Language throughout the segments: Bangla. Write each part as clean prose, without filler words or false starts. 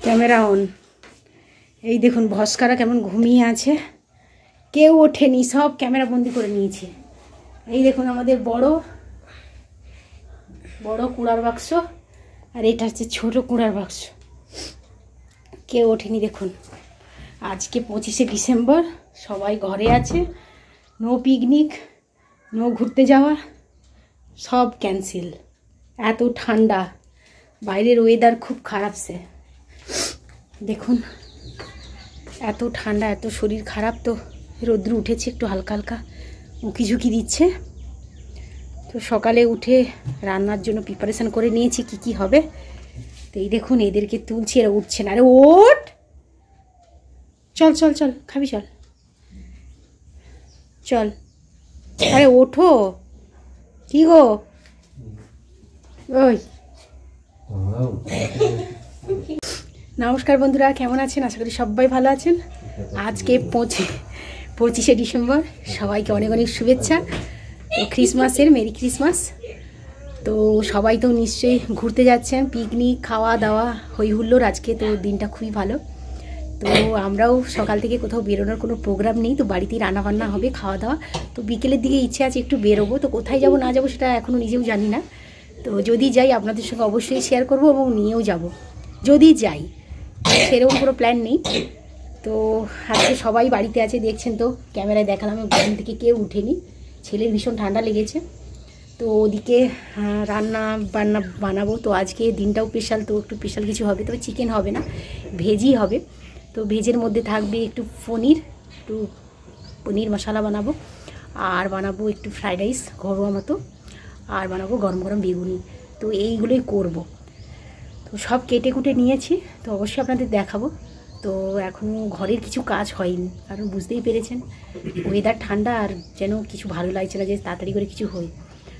Camera on. এই দেখুন ভস্কারা কেমন ঘুমিয়ে আছে, কেউ ওঠেনি, সব ক্যামেরা বন্দি করে নিয়েছে। এই দেখুন আমাদের বড় বড় কুড়ার বাক্স, আর এটা হচ্ছে ছোট কুড়ার বাক্স। কেউ ওঠেনি। দেখুন আজকে 25শে ডিসেম্বর, সবাই ঘরে আছে, নো পিকনিক, নো ঘুরতে যাওয়া, সব ক্যান্সেল। এত ঠান্ডা, বাইরের ওয়েদার খুব খারাপ। সে দেখুন এত ঠান্ডা, এত শরীর খারাপ। তো রোদ্র উঠেছে, একটু হালকা হালকা উঁকি ঝুঁকি দিচ্ছে। তো সকালে উঠে রান্নার জন্য প্রিপারেশান করে নিয়েছি কি কি হবে। তো এই দেখুন এদেরকে তুলছি, এরা উঠছে না। আরে ওঠ, চল চল চল, খাবি চল চল। আরে ওঠো, কি গো ওই। নমস্কার বন্ধুরা, কেমন আছেন? আশা করি সবাই ভালো আছেন। আজকে 25শে ডিসেম্বর, সবাইকে অনেক অনেক শুভেচ্ছা। তো ক্রিসমাসের মেরি ক্রিসমাস। তো সবাই তো নিশ্চয়ই ঘুরতে যাচ্ছেন, পিকনিক, খাওয়া দাওয়া, হই হুল্লোড়। আজকে তো দিনটা খুবই ভালো। তো আমরাও সকাল থেকে কোথাও বেরোনোর কোনো প্রোগ্রাম নেই, তো বাড়িতেই রান্নাবান্না হবে, খাওয়া দাওয়া। তো বিকেলের দিকে ইচ্ছে আছে একটু বেরোবো, তো কোথায় যাব না যাবো সেটা এখনও নিজেও জানি না। তো যদি যাই আপনাদের সঙ্গে অবশ্যই শেয়ার করব এবং নিয়েও যাব যদি যাই, সেরকম কোনো প্ল্যান নেই। তো আজকে সবাই বাড়িতে আছে, দেখছেন তো ক্যামেরায় দেখালাম, ঘুম থেকে কেউ উঠেনি। ছেলের ভীষণ ঠান্ডা লেগেছে, তো ওদিকে রান্না বান্না বানাবো। তো আজকে দিনটাও স্পেশাল, তো একটু স্পেশাল কিছু হবে, তবে চিকেন হবে না, ভেজই হবে। তো ভেজের মধ্যে থাকবে একটু পনির মশলা বানাবো, আর বানাবো একটু ফ্রাইড রাইস ঘরোয়া মতো, আর বানাবো গরম গরম বেগুনি। তো এইগুলোই করব। তো সব কেটে কুটে নিয়েছি, তো অবশ্যই আপনাদের দেখাবো। তো এখনও ঘরের কিছু কাজ হয়নি, কারণ বুঝতেই পেরেছেন ওয়েদার ঠান্ডা, আর যেন কিছু ভালো লাগছে না যে তাড়াতাড়ি করে কিছু হয়।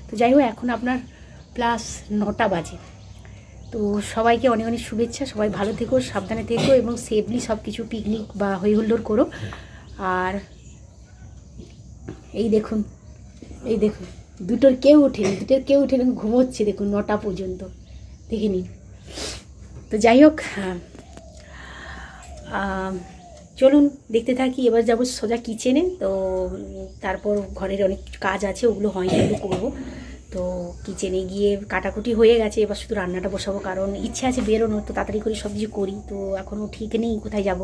তো যাই হোক, এখন আপনার প্লাস 9টা বাজে। তো সবাইকে অনেক অনেক শুভেচ্ছা। সবাই ভালো থেকো, সাবধানে থেকো এবং সেফলি সব কিছু পিকনিক বা হই হুল্লোড় করো। আর এই দেখুন দুটোর কেউ ওঠেনি, ঘুমোচ্ছে। দেখুন 9টা পর্যন্ত, দেখে নিন। তো যাই হোক, চলুন দেখতে থাকি। এবার যাবো সোজা কিচেনে। তো তারপর ঘরের অনেক কাজ আছে, ওগুলো হয়নি, ওগুলো করবো। তো কিচেনে গিয়ে কাটাকুটি হয়ে গেছে, এবার শুধু রান্নাটা বসাবো, কারণ ইচ্ছে আছে বেরোনোর। তো তাড়াতাড়ি করে সব কিছু করি, তো এখনও ঠিক নেই কোথায় যাব।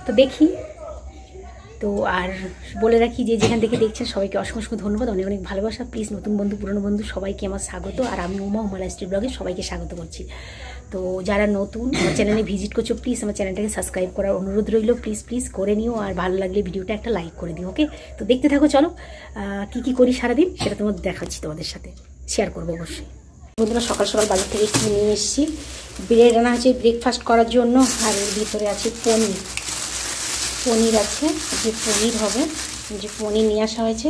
তো দেখি। তো আর বলে রাখি যে যেখান থেকে দেখছেন সবাইকে অসংখ্য ধন্যবাদ, অনেক অনেক ভালোবাসা। প্লিজ নতুন বন্ধু, পুরনো বন্ধু সবাইকে আমার স্বাগত। আর আমি উমা লাইফস্টাইল ব্লগে সবাইকে স্বাগত করছি। তো যারা নতুন আমার চ্যানেলে ভিজিট করছো, প্লিজ আমার চ্যানেলটাকে সাবস্ক্রাইব করার অনুরোধ রইল। প্লিজ করে নিও, আর ভালো লাগলে ভিডিওটা একটা লাইক করে দিও। ওকে, তো দেখতে থাকো। চলো কি করি সারাদিন সেটা তোমাদের দেখাচ্ছি, তোমাদের সাথে শেয়ার করবো অবশ্যই। বন্ধুরা, সকাল সকাল বাজার থেকে একটু নিয়ে এসেছি, ব্রেড আনা হয়েছে ব্রেকফাস্ট করার জন্য। আর এর ভিতরে আছে পনির আছে, যে পনির হবে, যে পনির নিয়ে আসা হয়েছে।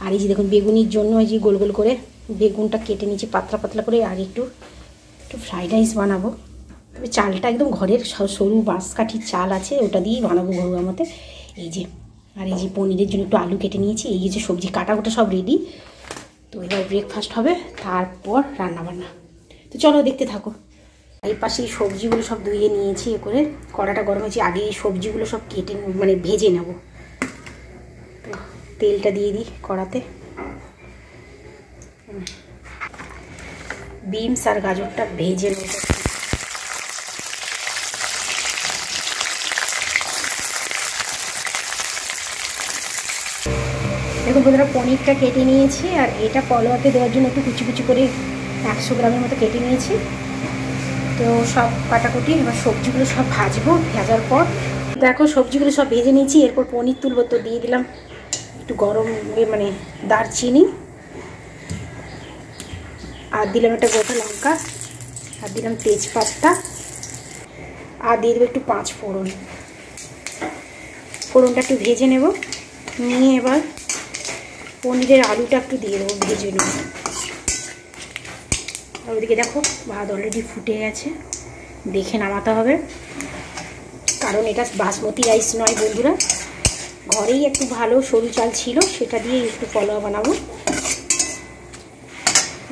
আর এই যে দেখুন বেগুনির জন্য এই যে গোল গোল করে বেগুনটা কেটে নিয়েছি পাতলা পাতলা করে। আর একটু ফ্রাইড রাইস বানাবো। তবে চালটা একদম ঘরের সরু বাঁশকাঠির চাল আছে, ওটা দিয়েই বানাবো ঘরোয়া মতে। এই যে, আর এই যে পনিরের জন্য একটু আলু কেটে নিয়েছি। এই যে সবজি কাটা ওটা সব রেডি। তো এবার ব্রেকফাস্ট হবে, তারপর রান্নাবান্না। তো চলো দেখতে থাকো। এই পাশে এই সবজিগুলো সব ধুয়ে নিয়েছি, এ করে কড়াটা গরম হয়েছে। আগে এই সবজিগুলো সব কেটে ভেজে নেব। তো তেলটা দিয়ে দিই কড়াতে। বিনস আর গাজরটা ভেজে নেব। দেখুন বন্ধুরা, পনিরটা কেটে নিয়েছি, আর এটা কলোয়াতে দেওয়ার জন্য একটু কুচি কুচি করে 100 গ্রামের মতো কেটে নিয়েছি। তো সব কাটাকুটি, এবার সবজিগুলো সব ভাজবো। ভাজার পর দেখো সবজিগুলো সব ভেজে নিয়েছি, এরপর পনির তুলবো। তো দিয়ে দিলাম একটু গরম দারচিনি, আর দিলাম একটা গোটা লঙ্কা, আর দিলাম তেজপাতা, আর দিয়ে দেবো একটু 5 ফোড়ন। ফোড়নটা একটু ভেজে নেব, নিয়ে এবার পনিরের আলুটা একটু দিয়ে দেবো, ভেজে নেব। আর ওদিকে দেখো ভাত অলরেডি ফুটে গেছে, দেখে নামাতে হবে। কারণ এটা বাসমতি রাইস নয় বন্ধুরা, ঘরেই একটু ভালো সরু চাল ছিল, সেটা দিয়ে একটু পোলাও বানাবো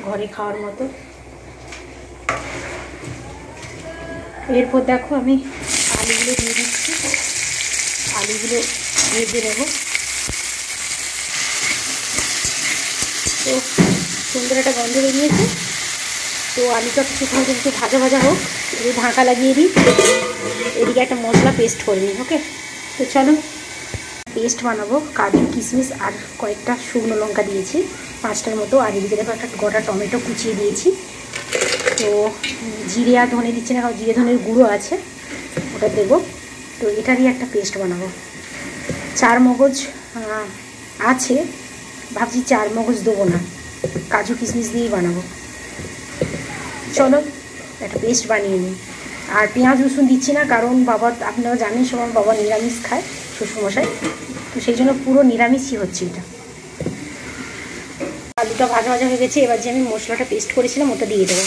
ঘরে খাওয়ার মতো। এরপর দেখো আমি আলুগুলো দিয়ে দিচ্ছি, আলুগুলো ভেজে নেব। তো সুন্দর একটা গন্ধ বেরিয়েছে, তো আলুটা কিছুক্ষণ কিন্তু ভাজা ভাজা হোক, একটু ঢাকা লাগিয়ে দিই। এদিকে একটা মশলা পেস্ট করে নিই। ওকে, তো চলো পেস্ট বানাবো। কাজু কিশমিশ আর কয়েকটা শুকনো লঙ্কা দিয়েছি, 5টার মতো। আর এদিকে দেখো একটা গোটা টমেটো কুচিয়ে দিয়েছি। তো জিরে আর ধনে দিচ্ছি না, কারণ জিরে ধনের গুঁড়ো আছে, ওটা দেবো। তো এটা দিয়ে একটা পেস্ট বানাবো। 4 মগজ আছে, ভাবছি 4 মগজ দেবো না, কাজু কিশমিশ দিয়েই বানাবো। চলো একটা পেস্ট বানিয়ে নিই। আর পেঁয়াজ রসুন দিচ্ছি না, কারণ বাবা, আপনারা জানেন সবার বাবা নিরামিষ খায়, শ্বশুরমশাই, তো সেই জন্য পুরো নিরামিষই হচ্ছে এটা। আলুটা ভাজা ভাজা হয়ে গেছে, এবার যে আমি মশলাটা পেস্ট করেছিলাম ওটা দিয়ে দেবো।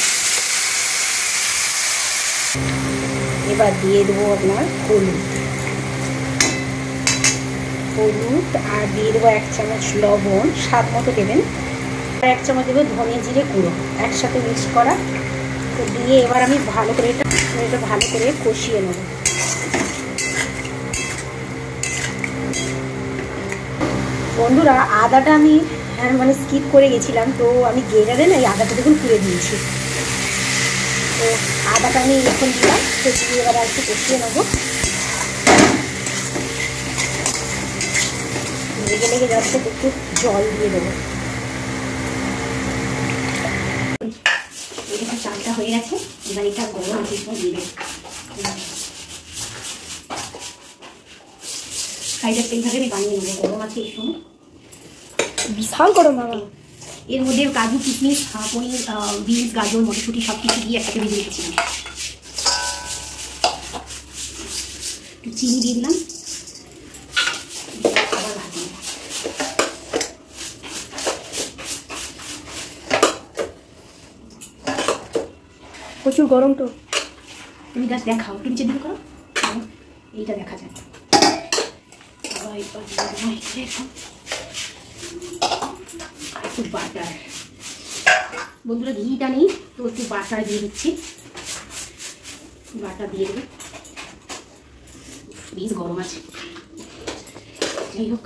এবার দিয়ে দেবো আপনার হলুদ, আর দিয়ে দেবো 1 চামচ লবণ, স্বাদ মতো দেবেন। আর 1 চামচ দেবো ধনে জিরে গুঁড়ো, একসাথে মিক্স করা। তো দিয়ে এবার আমি ভালো করে এটা ভালো করে কষিয়ে নেব। বন্ধুরা, আদাটা আমি মানে স্কিপ করে গেছিলাম, তো আমি গ্রেটারে না এই আদাটা দেখুন পুড়ে দিয়েছি। তো আদাটা আমি এখন দিলাম, তো দিয়ে এবার একটু কষিয়ে নেবো। লেগে লেগে যাচ্ছে, একটু জল দিয়ে দেবো। এটা চালটা হয়ে গেছে, এবার এটা গরম দিয়ে দেবো। ফ্রাইড রাইসটা এইভাবে আমি বানিয়ে নেবো, গরম আছে এই সময়, বিশাল গরম হবে। এর মধ্যে কাজু কিশমিশ পনির বিনস গাজর মটরশুঁটি সব কিছু দিয়ে একসাথে ভেজে রেখেছি। একটু চিনি দিয়ে দিলাম, আবার ভাজি। প্রচুর গরম, তো তুমি গাছ দেখাও, তুমি চেদিকে করো, এইটা দেখা যায়। একটু বাটার, বন্ধুরা ঘিটা নেই, তো একটু বাটার দিয়ে দিচ্ছি। বাটার দিয়ে দেবে, বেশ গরম আছে, যাই হোক।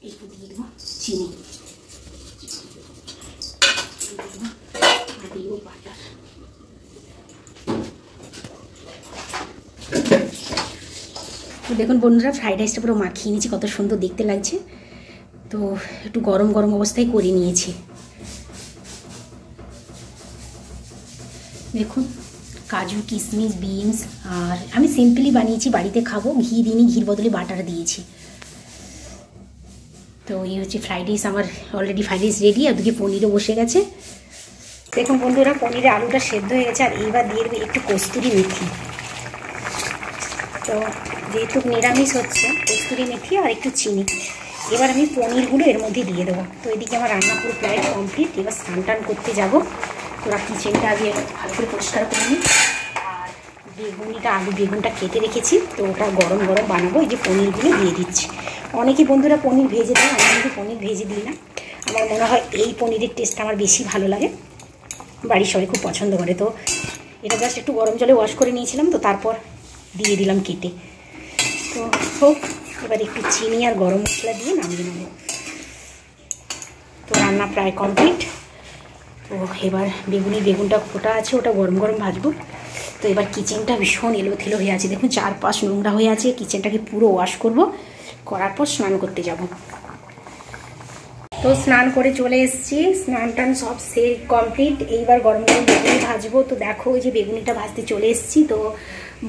একটু দিয়ে দেবো চিনি, বাটার। তো দেখুন বন্ধুরা, ফ্রাইড রাইসটা পুরো মাখিয়ে নিয়েছি, কত সুন্দর দেখতে লাগছে। তো একটু গরম গরম অবস্থায় করে নিয়েছি। দেখুন কাজু কিশমিশ বিনস, আর আমি সিম্পলি বানিয়েছি, বাড়িতে খাবো, ঘি দিইনি, ঘির বদলে বাটার দিয়েছি। তো এই হচ্ছে ফ্রাইড রাইস আমার, অলরেডি ফ্রাইড রাইস রেডি। আর দুদিকে পনিরও বসে গেছে। দেখুন বন্ধুরা, পনিরে আলুটা সেদ্ধ হয়ে গেছে। আর এইবার দিয়ে দেবে একটু কস্তুরি মেথি। তো যেহেতু নিরামিষ হচ্ছে, কস্তুরি মেথি আর একটু চিনি। এবার আমি পনিরগুলো এর মধ্যে দিয়ে দেবো। তো এদিকে আমার রান্না পুরো প্রায় কমপ্লিট। এবার স্নান টান করতে যাবো। তোরা কিচেনটা আগে ভালো করে পরিষ্কার করে নিই। আর বেগুনটা কেটে রেখেছি, তো ওটা গরম গরম বানাবো। এই যে পনিরগুলো দিয়ে দিচ্ছি। অনেকেই বন্ধুরা পনির ভেজে দেয়, আমি কিন্তু পনির ভেজে দিই না। আমার মনে হয় এই পনিরের টেস্টটা আমার বেশি ভালো লাগে, বাড়ির সবাই খুব পছন্দ করে। তো এটা জাস্ট একটু গরম জলে ওয়াশ করে নিয়েছিলাম, তো তারপর দিয়ে দিলাম কেটে। তো হোক, এবার একটু চিনি আর গরম মশলা দিয়ে নামিয়ে নেব। তো রান্না প্রায় কমপ্লিট। তো এবার বেগুনটা ফোটা আছে, ওটা গরম গরম ভাজবো। তো এবার কিচেনটা ভীষণ এলোথেলো হয়ে আছে, দেখুন চারপাশ নোংরা হয়ে আছে। কিচেনটাকে পুরো ওয়াশ করব, করার পর স্নান করতে যাব। তো স্নান করে চলে এসেছি, স্নান টান সব কমপ্লিট। এইবার গরম গরম বেগুনি ভাজবো। তো দেখো ওই যে বেগুনিটা ভাজতে চলে এসেছি। তো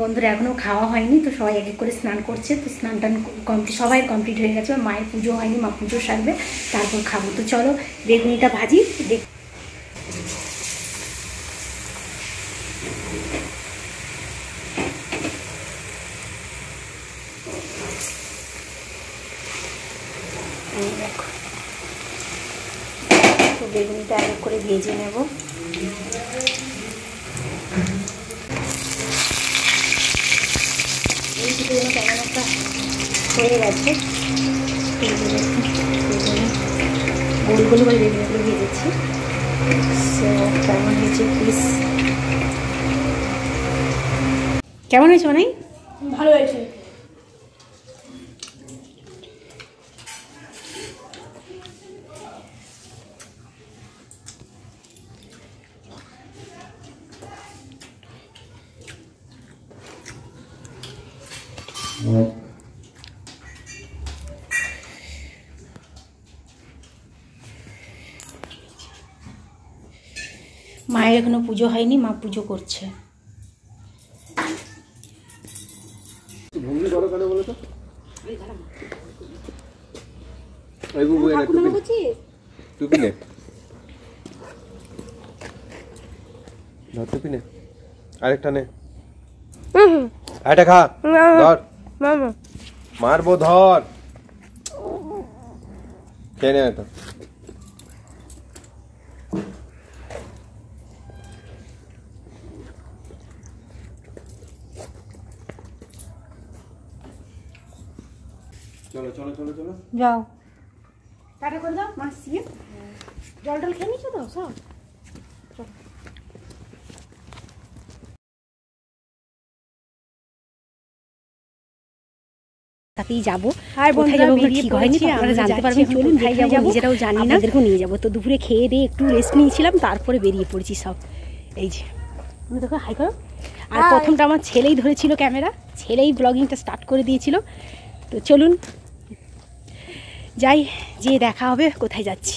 বন্ধুরা এখনও খাওয়া হয়নি, তো সবাই এক এক করে স্নান করছে। তো স্নান টান কমপ্লিট, সবাই কমপ্লিট হয়ে গেছে। মায়ের পুজো হয়নি, মা পুজো সারবে, তারপর খাবো। তো চলো বেগুনিটা ভাজি। দেখো, তো বেগুনিটা এক এক করে ভেজে নেব। হয়ে গেছে। গোল গোল করে বেগুনগুলো ভেজেছি। সো কেমন হয়েছে প্লিজ, কেমন হয়েছে মানে? ভালো হয়েছে। মায়ের এখনো পুজো হয়নি, মা পুজো করছে। আরেকটা নে, এটা খা, ধর মারবো, ধর খেয়ে নে এটা। চলো চলো চলো চলো, যাও টাটা করে দাও। মাছ দিয়ে জল টল খেয়ে নিচ্ছ তো সব? তাতেই যাবো। আর কোথায় যাবো ঠিক হয়নি, আপনারা জানতে পারবেন। চলুন ভাই যাবো, নিজেরাও জানি না, আপনাদেরকেও নিয়ে যাবো। তো দুপুরে খেয়ে দিয়ে একটু রেস্ট নিয়েছিলাম, তারপরে বেরিয়ে পড়েছি সব। এই যে দেখো, হাই করো। আর প্রথমটা আমার ছেলেই ধরেছিল ক্যামেরা, ছেলেই ব্লগিংটা স্টার্ট করে দিয়েছিল। তো চলুন যাই, যেয়ে দেখা হবে কোথায় যাচ্ছি।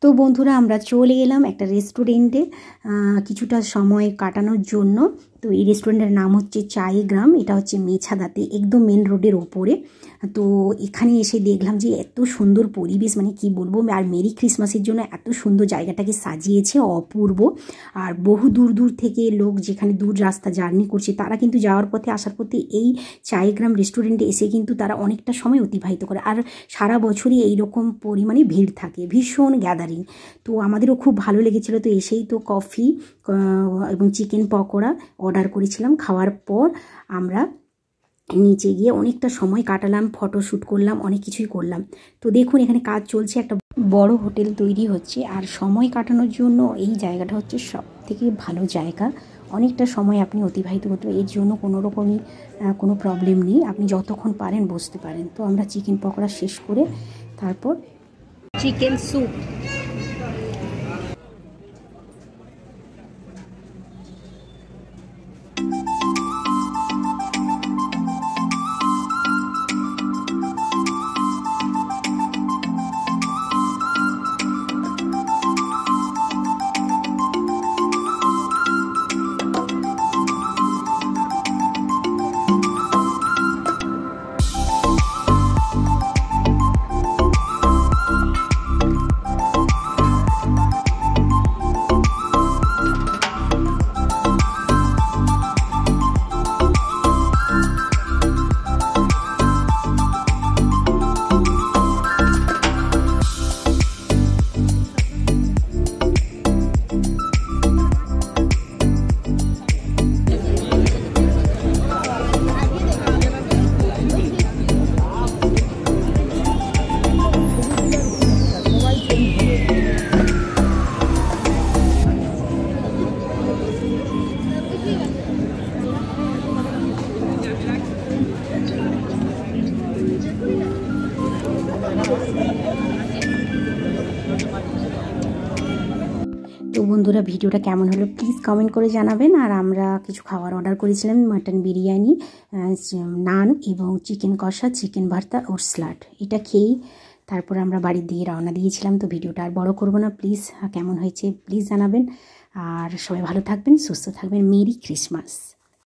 তো বন্ধুরা, আমরা চলে এলাম একটা রেস্টুরেন্টে কিছুটা সময় কাটানোর জন্য। তো এই রেস্টুরেন্টের নাম হচ্ছে চায়ে গ্রাম। এটা হচ্ছে মেছাদাতে, একদম মেন রোডের ওপরে। তো এখানে এসে দেখলাম যে এত সুন্দর পরিবেশ, মানে কি বলবো। আর মেরি ক্রিসমাসের জন্য এত সুন্দর জায়গাটাকে সাজিয়েছে, অপূর্ব। আর বহু দূর দূর থেকে লোক, যেখানে দূর রাস্তা জার্নি করছে, তারা কিন্তু যাওয়ার পথে আসার পথে এই চায়ে গ্রাম রেস্টুরেন্টে এসে কিন্তু তারা অনেকটা সময় অতিবাহিত করে। আর সারা বছরই এইরকম পরিমাণে ভিড় থাকে, ভীষণ গ্যাদারিং। তো আমাদেরও খুব ভালো লেগেছিলো। তো এসেই তো কফি এবং চিকেন পকোড়া অর্ডার করেছিলাম। খাওয়ার পর আমরা নিচে গিয়ে অনেকটা সময় কাটালাম, ফটোশ্যুট করলাম, অনেক কিছুই করলাম। তো দেখুন, এখানে কাজ চলছে, একটা বড় হোটেল তৈরি হচ্ছে। আর সময় কাটানোর জন্য এই জায়গাটা হচ্ছে সব থেকে ভালো জায়গা। অনেকটা সময় আপনি অতিবাহিত করতে, এর জন্য কোনো রকমই কোনো প্রবলেম নেই, আপনি যতক্ষণ পারেন বসতে পারেন। তো আমরা চিকেন পকোড়া শেষ করে তারপর চিকেন স্যুপ। বন্ধুরা ভিডিওটা কেমন হলো প্লিজ কমেন্ট করে জানাবেন। আর আমরা কিছু খাবার অর্ডার করেছিলাম, মাটন বিরিয়ানি, নান এবং চিকেন কষা, চিকেন ভর্তা ও স্যালাড। এটা খেয়েই তারপর আমরা বাড়ির দিকে রওনা দিয়েছিলাম। তো ভিডিওটা আর বড় করবো না, প্লিজ কেমন হয়েছে প্লিজ জানাবেন। আর সবাই ভালো থাকবেন, সুস্থ থাকবেন। Merry Christmas.